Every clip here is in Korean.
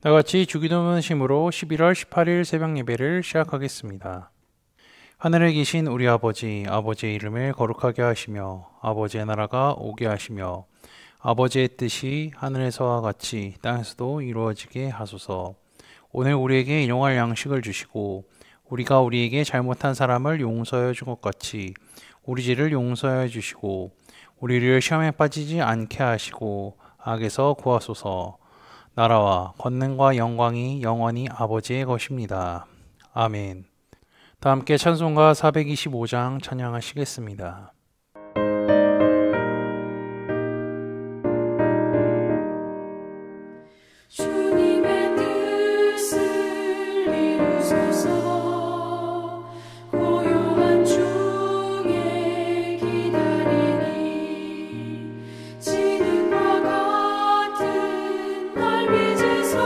다같이 주기도문심으로 11월 18일 새벽 예배를 시작하겠습니다. 하늘에 계신 우리 아버지, 아버지의 이름을 거룩하게 하시며 아버지의 나라가 오게 하시며 아버지의 뜻이 하늘에서와 같이 땅에서도 이루어지게 하소서. 오늘 우리에게 일용할 양식을 주시고 우리가 우리에게 잘못한 사람을 용서해 준 것 같이 우리 죄를 용서해 주시고 우리를 시험에 빠지지 않게 하시고 악에서 구하소서. 나라와 권능과 영광이 영원히 아버지의 것입니다. 아멘. 다 함께 찬송가 425장 찬양하시겠습니다. 주님의 뜻을 이루소서. 고요한 중에 기다리니 지능과 같은 날 빚으소.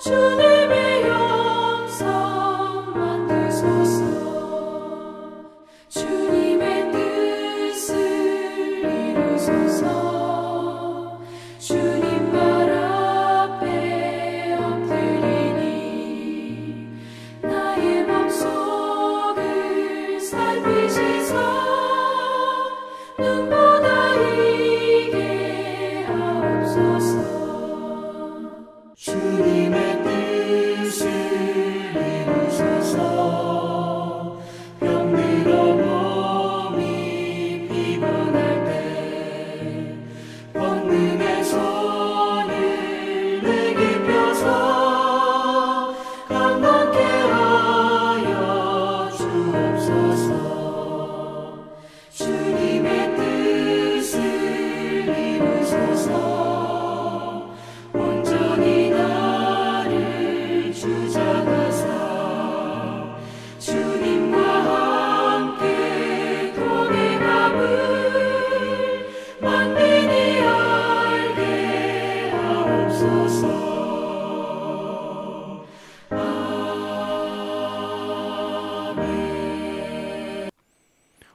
주님의 영성 만드소서. 주님의 뜻을 이루소서. 주님 발 앞에 엎드리니 나의 맘속을 살피시사 눈보다 이게 하옵소서. 주님의 뜻을 이루소서. 병들어 몸이 피곤할 때 권능의 손을 내게 펴서 강건케 하여 주옵소서. 주님의 뜻을 이루소서. 온전히 나를 주장하사 주님과 함께 동행함을 만민이 알게 하옵소서. 아멘.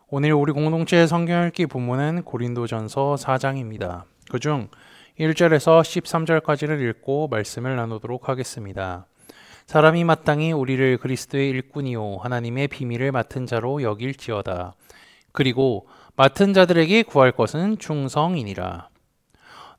오늘 우리 공동체 성경 읽기 본문은 고린도전서 4장입니다. 그중 1절에서 13절까지를 읽고 말씀을 나누도록 하겠습니다. 사람이 마땅히 우리를 그리스도의 일꾼이요 하나님의 비밀을 맡은 자로 여길지어다. 그리고 맡은 자들에게 구할 것은 충성이니라.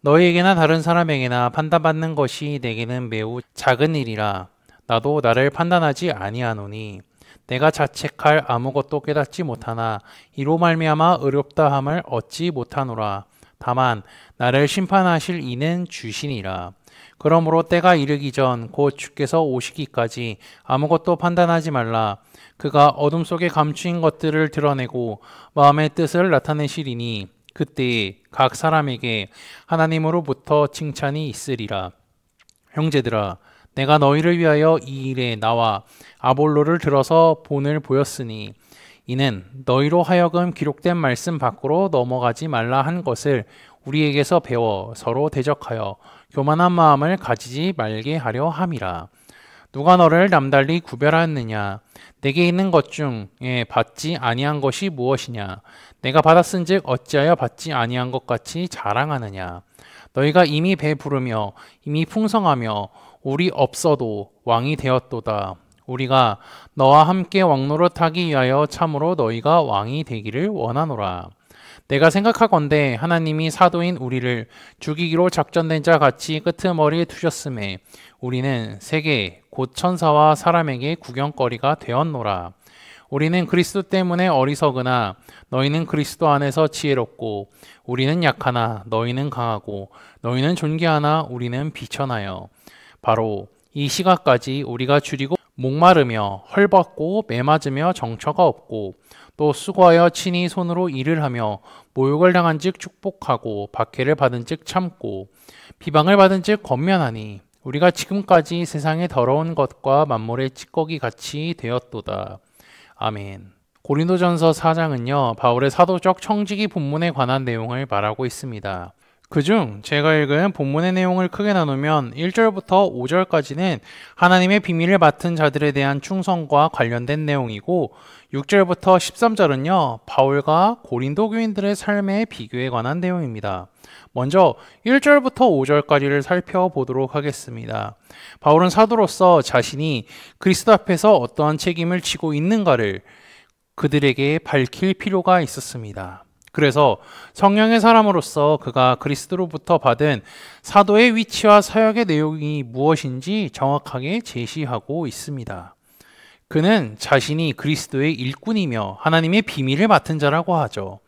너희에게나 다른 사람에게나 판단받는 것이 내게는 매우 작은 일이라. 나도 나를 판단하지 아니하노니 내가 자책할 아무것도 깨닫지 못하나 이로 말미암아 의롭다함을 얻지 못하노라. 다만 나를 심판하실 이는 주시니라. 그러므로 때가 이르기 전 곧 주께서 오시기까지 아무것도 판단하지 말라. 그가 어둠 속에 감추인 것들을 드러내고 마음의 뜻을 나타내시리니 그때에 각 사람에게 하나님으로부터 칭찬이 있으리라. 형제들아, 내가 너희를 위하여 이 일에 나와 아볼로를 들어서 본을 보였으니 이는 너희로 하여금 기록된 말씀 밖으로 넘어가지 말라 한 것을 우리에게서 배워 서로 대적하여 교만한 마음을 가지지 말게 하려 함이라. 누가 너를 남달리 구별하였느냐? 내게 있는 것 중에 받지 아니한 것이 무엇이냐? 내가 받았은즉 어찌하여 받지 아니한 것 같이 자랑하느냐? 너희가 이미 배부르며 이미 풍성하며 우리 없어도 왕이 되었도다. 우리가 너와 함께 왕노릇하기 위하여 참으로 너희가 왕이 되기를 원하노라. 내가 생각하건대 하나님이 사도인 우리를 죽이기로 작전된 자 같이 끄트머리에 두셨음에 우리는 세계 곧 천사와 사람에게 구경거리가 되었노라. 우리는 그리스도 때문에 어리석으나 너희는 그리스도 안에서 지혜롭고 우리는 약하나 너희는 강하고 너희는 존귀하나 우리는 비천하여 바로 이 시각까지 우리가 줄이고 목마르며 헐벗고 매맞으며 정처가 없고 또 수고하여 친히 손으로 일을 하며 모욕을 당한즉 축복하고 박해를 받은즉 참고 비방을 받은즉 권면하니 우리가 지금까지 세상의 더러운 것과 만물의 찌꺼기 같이 되었도다. 아멘. 고린도전서 4장은요 바울의 사도적 청지기 본문에 관한 내용을 말하고 있습니다. 그중 제가 읽은 본문의 내용을 크게 나누면 1절부터 5절까지는 하나님의 비밀을 맡은 자들에 대한 충성과 관련된 내용이고 6절부터 13절은요, 바울과 고린도 교인들의 삶의 비교에 관한 내용입니다. 먼저 1절부터 5절까지를 살펴보도록 하겠습니다. 바울은 사도로서 자신이 그리스도 앞에서 어떠한 책임을 지고 있는가를 그들에게 밝힐 필요가 있었습니다. 그래서 성령의 사람으로서 그가 그리스도로부터 받은 사도의 위치와 사역의 내용이 무엇인지 정확하게 제시하고 있습니다. 그는 자신이 그리스도의 일꾼이며 하나님의 비밀을 맡은 자라고 하죠.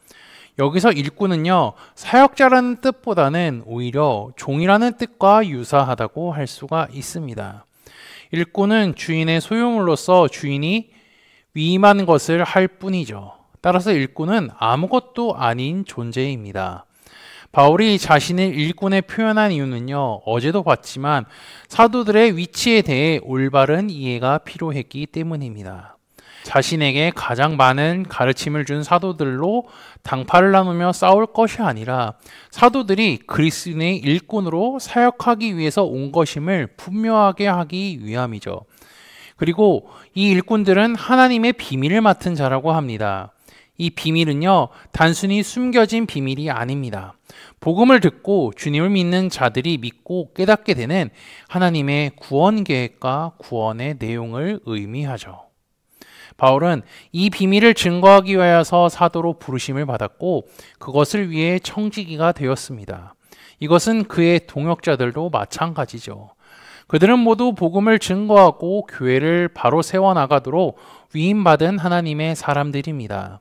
여기서 일꾼은요, 사역자라는 뜻보다는 오히려 종이라는 뜻과 유사하다고 할 수가 있습니다. 일꾼은 주인의 소유물로서 주인이 위임한 것을 할 뿐이죠. 따라서 일꾼은 아무것도 아닌 존재입니다. 바울이 자신을 일꾼에 표현한 이유는요, 어제도 봤지만 사도들의 위치에 대해 올바른 이해가 필요했기 때문입니다. 자신에게 가장 많은 가르침을 준 사도들로 당파를 나누며 싸울 것이 아니라 사도들이 그리스도의 일꾼으로 사역하기 위해서 온 것임을 분명하게 하기 위함이죠. 그리고 이 일꾼들은 하나님의 비밀을 맡은 자라고 합니다. 이 비밀은요, 단순히 숨겨진 비밀이 아닙니다. 복음을 듣고 주님을 믿는 자들이 믿고 깨닫게 되는 하나님의 구원 계획과 구원의 내용을 의미하죠. 바울은 이 비밀을 증거하기 위하여서 사도로 부르심을 받았고 그것을 위해 청지기가 되었습니다. 이것은 그의 동역자들도 마찬가지죠. 그들은 모두 복음을 증거하고 교회를 바로 세워나가도록 위임받은 하나님의 사람들입니다.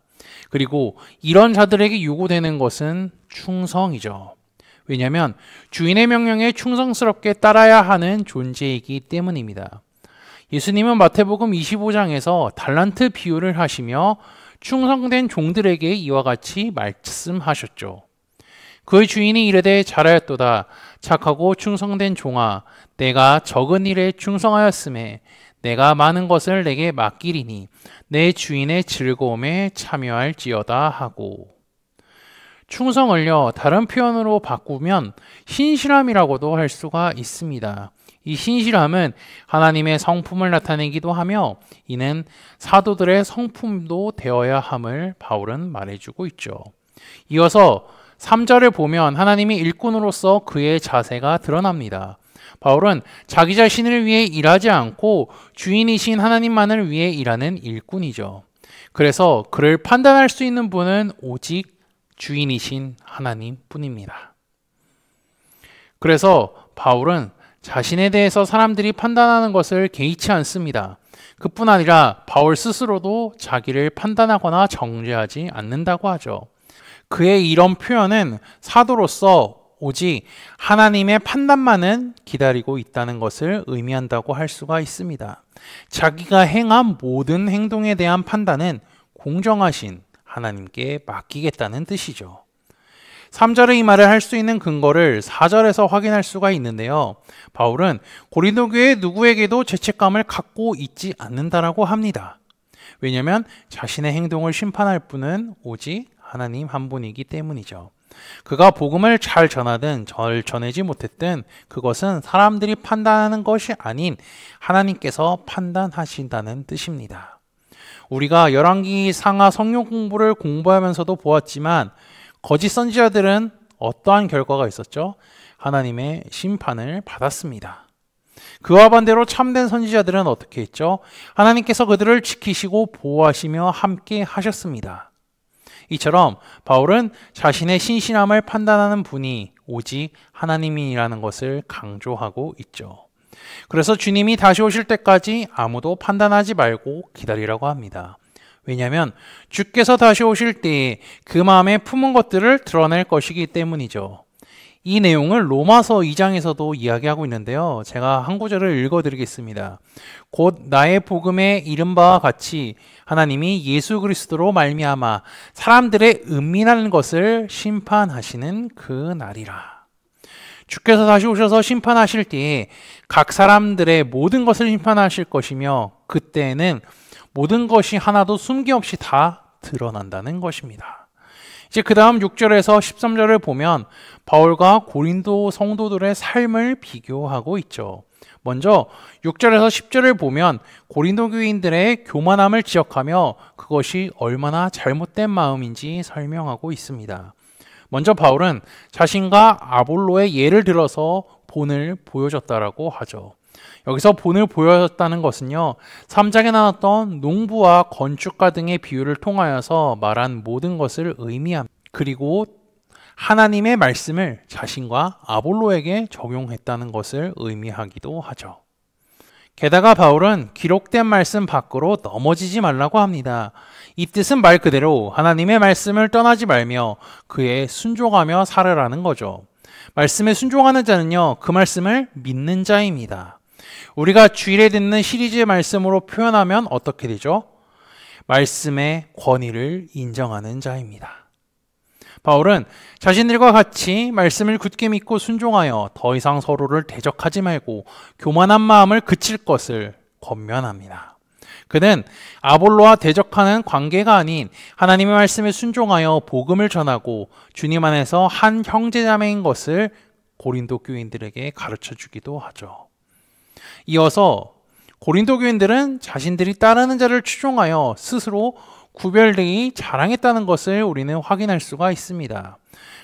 그리고 이런 자들에게 요구되는 것은 충성이죠. 왜냐하면 주인의 명령에 충성스럽게 따라야 하는 존재이기 때문입니다. 예수님은 마태복음 25장에서 달란트 비유를 하시며 충성된 종들에게 이와 같이 말씀하셨죠. 그의 주인이 이르되 잘하였도다. 착하고 충성된 종아, 내가 적은 일에 충성하였음에 내가 많은 것을 내게 맡기리니 내 주인의 즐거움에 참여할지어다 하고. 충성을요, 다른 표현으로 바꾸면 신실함이라고도 할 수가 있습니다. 이 신실함은 하나님의 성품을 나타내기도 하며 이는 사도들의 성품도 되어야 함을 바울은 말해주고 있죠. 이어서 3절을 보면 하나님의 일꾼으로서 그의 자세가 드러납니다. 바울은 자기 자신을 위해 일하지 않고 주인이신 하나님만을 위해 일하는 일꾼이죠. 그래서 그를 판단할 수 있는 분은 오직 주인이신 하나님뿐입니다. 그래서 바울은 자신에 대해서 사람들이 판단하는 것을 개의치 않습니다. 그뿐 아니라 바울 스스로도 자기를 판단하거나 정죄하지 않는다고 하죠. 그의 이런 표현은 사도로서 오직 하나님의 판단만은 기다리고 있다는 것을 의미한다고 할 수가 있습니다. 자기가 행한 모든 행동에 대한 판단은 공정하신 하나님께 맡기겠다는 뜻이죠. 3절의 이 말을 할 수 있는 근거를 4절에서 확인할 수가 있는데요. 바울은 고린도 교회 누구에게도 죄책감을 갖고 있지 않는다라고 합니다. 왜냐하면 자신의 행동을 심판할 분은 오직 하나님 한 분이기 때문이죠. 그가 복음을 잘 전하든 잘 전하지 못했든 그것은 사람들이 판단하는 것이 아닌 하나님께서 판단하신다는 뜻입니다. 우리가 열왕기 상하 성경 공부를 공부하면서도 보았지만 거짓 선지자들은 어떠한 결과가 있었죠? 하나님의 심판을 받았습니다. 그와 반대로 참된 선지자들은 어떻게 했죠? 하나님께서 그들을 지키시고 보호하시며 함께 하셨습니다. 이처럼 바울은 자신의 신실함을 판단하는 분이 오직 하나님이라는 것을 강조하고 있죠. 그래서 주님이 다시 오실 때까지 아무도 판단하지 말고 기다리라고 합니다. 왜냐하면 주께서 다시 오실 때에 그 마음에 품은 것들을 드러낼 것이기 때문이죠. 이 내용을 로마서 2장에서도 이야기하고 있는데요. 제가 한 구절을 읽어드리겠습니다. 곧 나의 복음에 이른 바와 같이 하나님이 예수 그리스도로 말미암아 사람들의 은밀한 것을 심판하시는 그 날이라. 주께서 다시 오셔서 심판하실 때에 각 사람들의 모든 것을 심판하실 것이며 그때에는 모든 것이 하나도 숨김없이 다 드러난다는 것입니다. 이제 그 다음 6절에서 13절을 보면 바울과 고린도 성도들의 삶을 비교하고 있죠. 먼저 6절에서 10절을 보면 고린도 교인들의 교만함을 지적하며 그것이 얼마나 잘못된 마음인지 설명하고 있습니다. 먼저 바울은 자신과 아볼로의 예를 들어서 본을 보여줬다라고 하죠. 여기서 본을 보여줬다는 것은요, 3장에 나왔던 농부와 건축가 등의 비유를 통하여서 말한 모든 것을 의미합니다. 그리고 하나님의 말씀을 자신과 아볼로에게 적용했다는 것을 의미하기도 하죠. 게다가 바울은 기록된 말씀 밖으로 넘어지지 말라고 합니다. 이 뜻은 말 그대로 하나님의 말씀을 떠나지 말며 그에 순종하며 살으라는 거죠. 말씀에 순종하는 자는요, 그 말씀을 믿는 자입니다. 우리가 주일에 듣는 시리즈의 말씀으로 표현하면 어떻게 되죠? 말씀의 권위를 인정하는 자입니다. 바울은 자신들과 같이 말씀을 굳게 믿고 순종하여 더 이상 서로를 대적하지 말고 교만한 마음을 그칠 것을 권면합니다. 그는 아볼로와 대적하는 관계가 아닌 하나님의 말씀에 순종하여 복음을 전하고 주님 안에서 한 형제자매인 것을 고린도 교인들에게 가르쳐 주기도 하죠. 이어서 고린도 교인들은 자신들이 따르는 자를 추종하여 스스로 구별되이 자랑했다는 것을 우리는 확인할 수가 있습니다.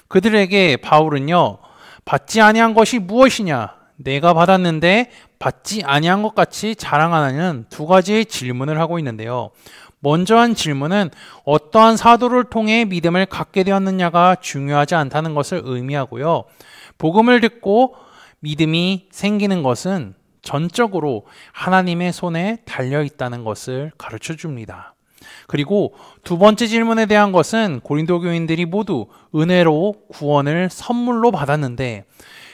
그들에게 바울은요, 받지 아니한 것이 무엇이냐? 내가 받았는데 받지 아니한 것 같이 자랑하는 두 가지의 질문을 하고 있는데요. 먼저 한 질문은 어떠한 사도를 통해 믿음을 갖게 되었느냐가 중요하지 않다는 것을 의미하고요. 복음을 듣고 믿음이 생기는 것은 전적으로 하나님의 손에 달려 있다는 것을 가르쳐 줍니다. 그리고 두 번째 질문에 대한 것은 고린도 교인들이 모두 은혜로 구원을 선물로 받았는데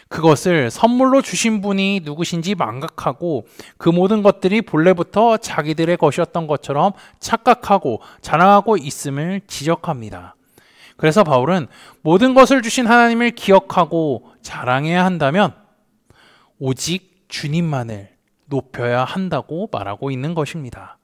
그것을 선물로 주신 분이 누구신지 망각하고 그 모든 것들이 본래부터 자기들의 것이었던 것처럼 착각하고 자랑하고 있음을 지적합니다. 그래서 바울은 모든 것을 주신 하나님을 기억하고 자랑해야 한다면 오직 주님만을 높여야 한다고 말하고 있는 것입니다.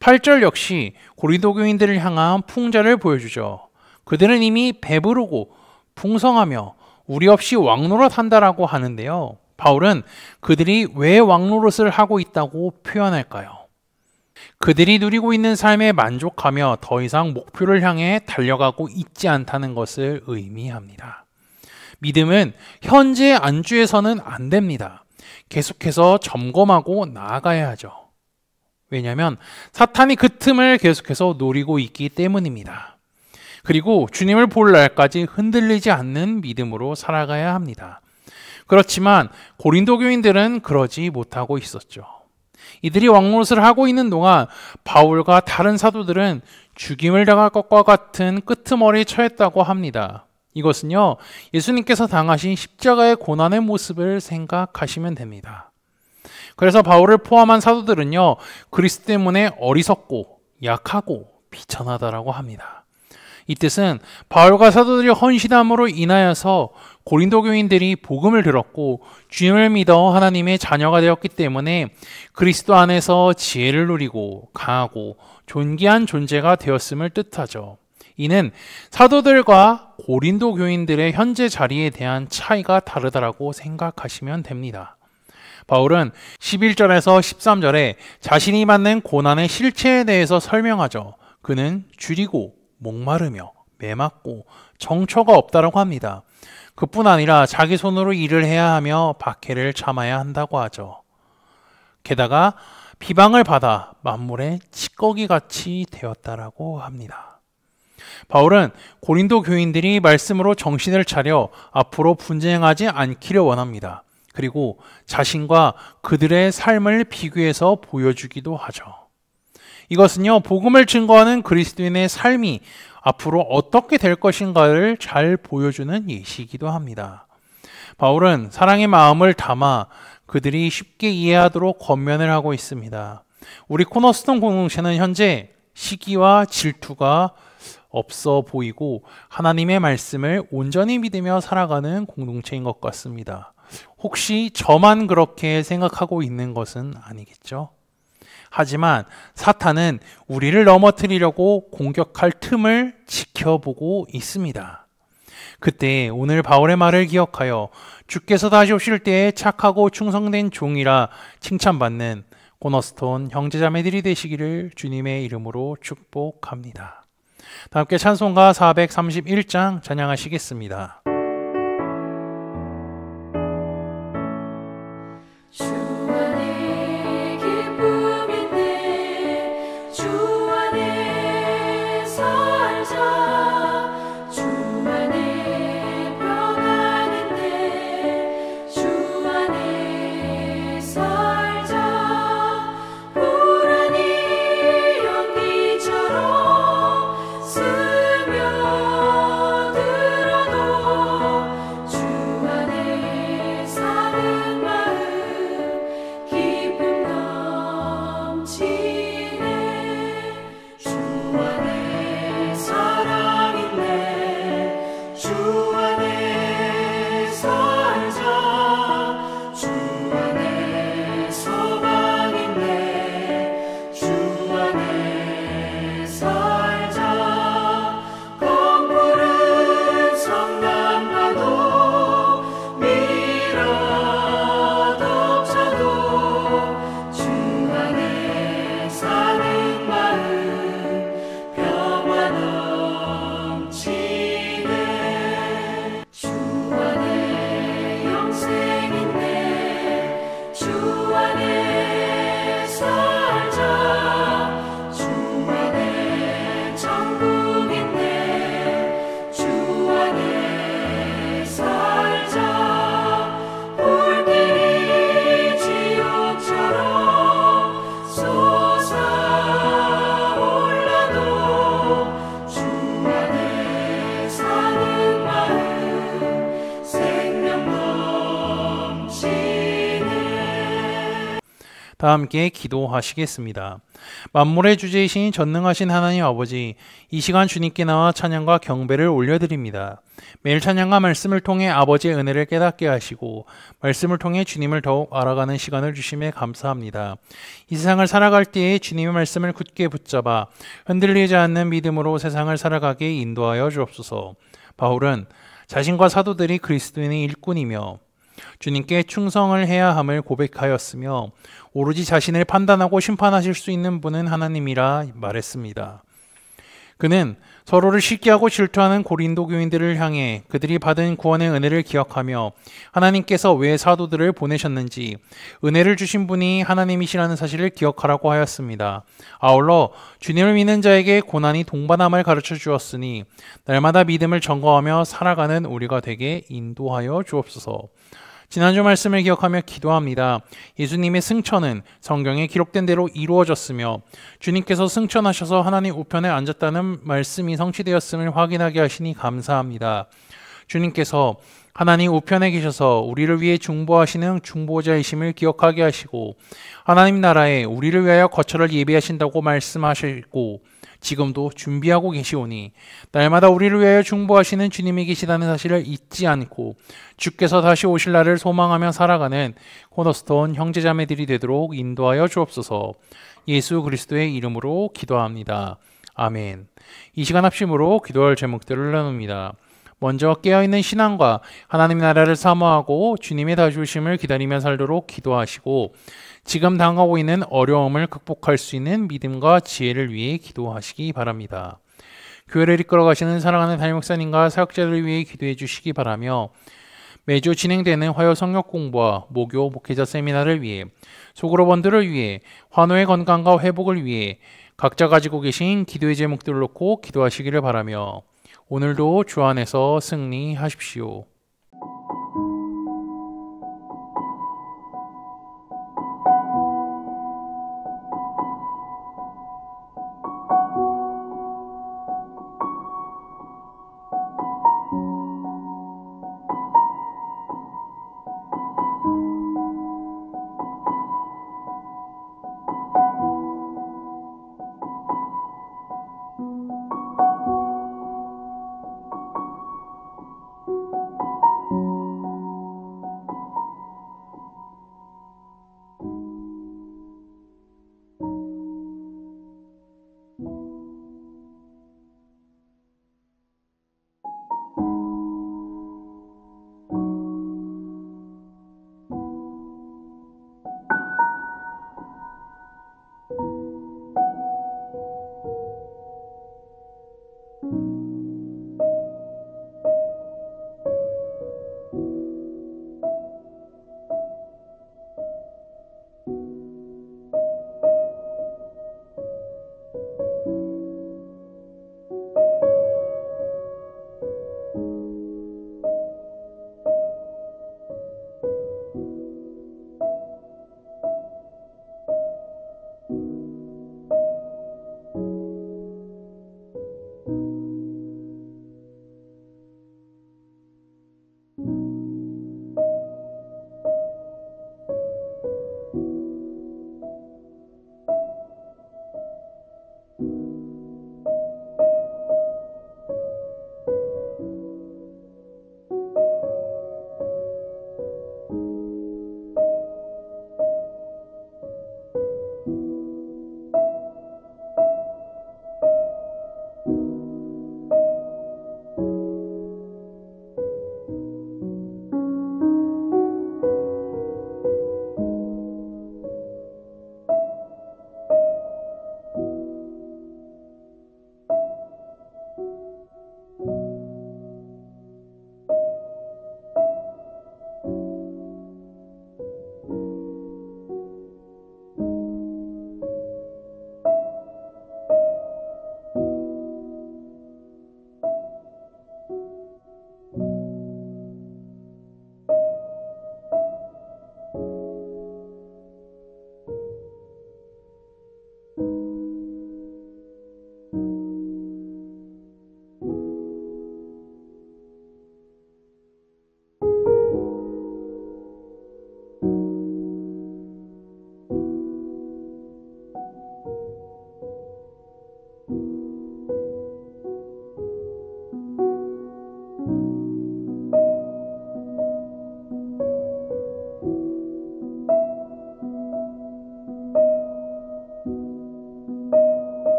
8절 역시 고린도 교인들을 향한 풍자를 보여주죠. 그들은 이미 배부르고 풍성하며 우리 없이 왕노릇 한다라고 하는데요. 바울은 그들이 왜 왕노릇을 하고 있다고 표현할까요? 그들이 누리고 있는 삶에 만족하며 더 이상 목표를 향해 달려가고 있지 않다는 것을 의미합니다. 믿음은 현재의 안주해서는 안 됩니다. 계속해서 점검하고 나아가야 하죠. 왜냐하면 사탄이 그 틈을 계속해서 노리고 있기 때문입니다. 그리고 주님을 볼 날까지 흔들리지 않는 믿음으로 살아가야 합니다. 그렇지만 고린도 교인들은 그러지 못하고 있었죠. 이들이 왕노릇을 하고 있는 동안 바울과 다른 사도들은 죽임을 당할 것과 같은 끄트머리에 처했다고 합니다. 이것은요, 예수님께서 당하신 십자가의 고난의 모습을 생각하시면 됩니다. 그래서 바울을 포함한 사도들은요, 그리스도 때문에 어리석고 약하고 비천하다라고 합니다. 이 뜻은 바울과 사도들의 헌신함으로 인하여서 고린도 교인들이 복음을 들었고 주님을 믿어 하나님의 자녀가 되었기 때문에 그리스도 안에서 지혜를 누리고 강하고 존귀한 존재가 되었음을 뜻하죠. 이는 사도들과 고린도 교인들의 현재 자리에 대한 차이가 다르다라고 생각하시면 됩니다. 바울은 11절에서 13절에 자신이 받는 고난의 실체에 대해서 설명하죠. 그는 줄이고 목마르며 매맞고 정처가 없다라고 합니다. 그뿐 아니라 자기 손으로 일을 해야 하며 박해를 참아야 한다고 하죠. 게다가 비방을 받아 만물의 찌꺼기같이 되었다라고 합니다. 바울은 고린도 교인들이 말씀으로 정신을 차려 앞으로 분쟁하지 않기를 원합니다. 그리고 자신과 그들의 삶을 비교해서 보여주기도 하죠. 이것은요, 복음을 증거하는 그리스도인의 삶이 앞으로 어떻게 될 것인가를 잘 보여주는 예시이기도 합니다. 바울은 사랑의 마음을 담아 그들이 쉽게 이해하도록 권면을 하고 있습니다. 우리 코너스톤 공동체는 현재 시기와 질투가 없어 보이고 하나님의 말씀을 온전히 믿으며 살아가는 공동체인 것 같습니다. 혹시 저만 그렇게 생각하고 있는 것은 아니겠죠? 하지만 사탄은 우리를 넘어뜨리려고 공격할 틈을 지켜보고 있습니다. 그때 오늘 바울의 말을 기억하여 주께서 다시 오실 때에 착하고 충성된 종이라 칭찬받는 코너스톤 형제자매들이 되시기를 주님의 이름으로 축복합니다. 다 함께 찬송가 431장 찬양하시겠습니다. 주 안에 기쁨인데 주 안에 살자 주 안에 평안인데 주 안에 살자 불안이 연기처럼 스며들어도 주 안에 사는 마음 기쁨 넘치네 주 안에 사랑있네 주 안에 살자 주 안에 소망있네 주 안에 살자 검푸른 성남가도 미라덕쳐도 주 안에 사는 마음 평화 넘치네 주 안에 영생있네 주 안에 살자 주 안에 천국있네 주 안에 살자 불길이 지옥처럼 솟아올라도 주 안에 사는 마음 생명 넘치네 다 함께 기도하시겠습니다. 만물의 주제이신 전능하신 하나님 아버지, 이 시간 주님께 나와 찬양과 경배를 올려드립니다. 매일 찬양과 말씀을 통해 아버지의 은혜를 깨닫게 하시고 말씀을 통해 주님을 더욱 알아가는 시간을 주심에 감사합니다. 이 세상을 살아갈 때에 주님의 말씀을 굳게 붙잡아 흔들리지 않는 믿음으로 세상을 살아가게 인도하여 주옵소서. 바울은 자신과 사도들이 그리스도인의 일꾼이며 주님께 충성을 해야 함을 고백하였으며 오로지 자신을 판단하고 심판하실 수 있는 분은 하나님이라 말했습니다. 그는 서로를 시기하고 질투하는 고린도 교인들을 향해 그들이 받은 구원의 은혜를 기억하며 하나님께서 왜 사도들을 보내셨는지 은혜를 주신 분이 하나님이시라는 사실을 기억하라고 하였습니다. 아울러 주님을 믿는 자에게 고난이 동반함을 가르쳐 주었으니 날마다 믿음을 점검하며 살아가는 우리가 되게 인도하여 주옵소서. 지난주 말씀을 기억하며 기도합니다. 예수님의 승천은 성경에 기록된 대로 이루어졌으며 주님께서 승천하셔서 하나님 우편에 앉았다는 말씀이 성취되었음을 확인하게 하시니 감사합니다. 주님께서 하나님 우편에 계셔서 우리를 위해 중보하시는 중보자이심을 기억하게 하시고 하나님 나라에 우리를 위하여 거처를 예비하신다고 말씀하시고 지금도 준비하고 계시오니 날마다 우리를 위하여 중보하시는 주님이 계시다는 사실을 잊지 않고 주께서 다시 오실 날을 소망하며 살아가는 코너스톤 형제자매들이 되도록 인도하여 주옵소서. 예수 그리스도의 이름으로 기도합니다. 아멘. 이 시간 합심으로 기도할 제목들을 나눕니다. 먼저 깨어있는 신앙과 하나님 나라를 사모하고 주님의 다시 오심을 기다리며 살도록 기도하시고 지금 당하고 있는 어려움을 극복할 수 있는 믿음과 지혜를 위해 기도하시기 바랍니다. 교회를 이끌어 가시는 사랑하는 담임 목사님과 사역자들을 위해 기도해 주시기 바라며 매주 진행되는 화요 성역 공부와 모교 목회자 세미나를 위해 소그룹원들을 위해 환우의 건강과 회복을 위해 각자 가지고 계신 기도의 제목들을 놓고 기도하시기를 바라며 오늘도 주 안에서 승리하십시오.